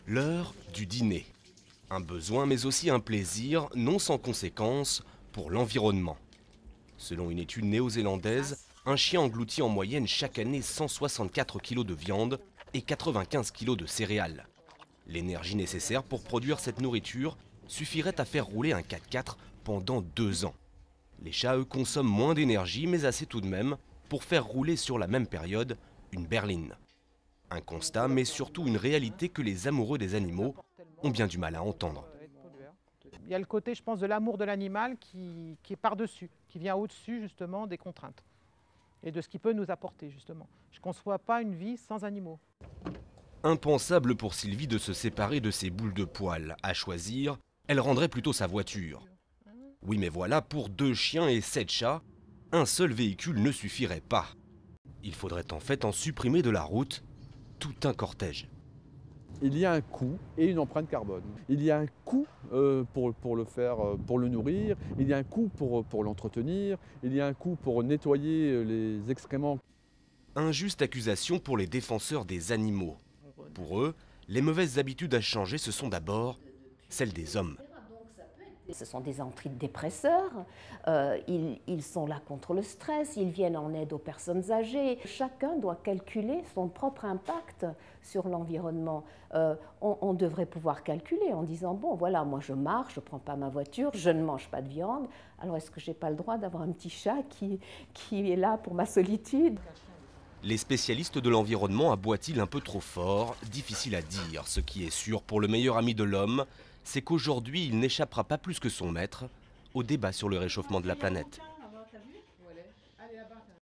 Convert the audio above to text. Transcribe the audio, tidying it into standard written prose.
L'heure du dîner. Un besoin mais aussi un plaisir non sans conséquences pour l'environnement. Selon une étude néo-zélandaise, un chien engloutit en moyenne chaque année 164 kg de viande et 95 kg de céréales. L'énergie nécessaire pour produire cette nourriture suffirait à faire rouler un 4x4 pendant 2 ans. Les chats, eux, consomment moins d'énergie, mais assez tout de même pour faire rouler sur la même période une berline. Un constat, mais surtout une réalité que les amoureux des animaux ont bien du mal à entendre. Il y a le côté, je pense, de l'amour de l'animal qui est par-dessus, qui vient au-dessus justement des contraintes et de ce qu'il peut nous apporter justement. Je ne conçois pas une vie sans animaux. Impensable pour Sylvie de se séparer de ses boules de poils. À choisir, elle rendrait plutôt sa voiture. Oui, mais voilà, pour 2 chiens et 7 chats, un seul véhicule ne suffirait pas. Il faudrait en fait en supprimer de la route tout un cortège. Il y a un coût et une empreinte carbone. Il y a un coût pour le faire, pour le nourrir, il y a un coût pour l'entretenir, il y a un coût pour nettoyer les excréments. Injuste accusation pour les défenseurs des animaux. Pour eux, les mauvaises habitudes à changer, ce sont d'abord celles des hommes. Ce sont des antidépresseurs, ils sont là contre le stress, ils viennent en aide aux personnes âgées. Chacun doit calculer son propre impact sur l'environnement. On devrait pouvoir calculer en disant, bon voilà, moi je marche, je ne prends pas ma voiture, je ne mange pas de viande, alors est-ce que je n'ai pas le droit d'avoir un petit chat qui est là pour ma solitude ? Les spécialistes de l'environnement aboient-ils un peu trop fort? Difficile à dire. Ce qui est sûr pour le meilleur ami de l'homme, c'est qu'aujourd'hui il n'échappera pas plus que son maître au débat sur le réchauffement de la planète.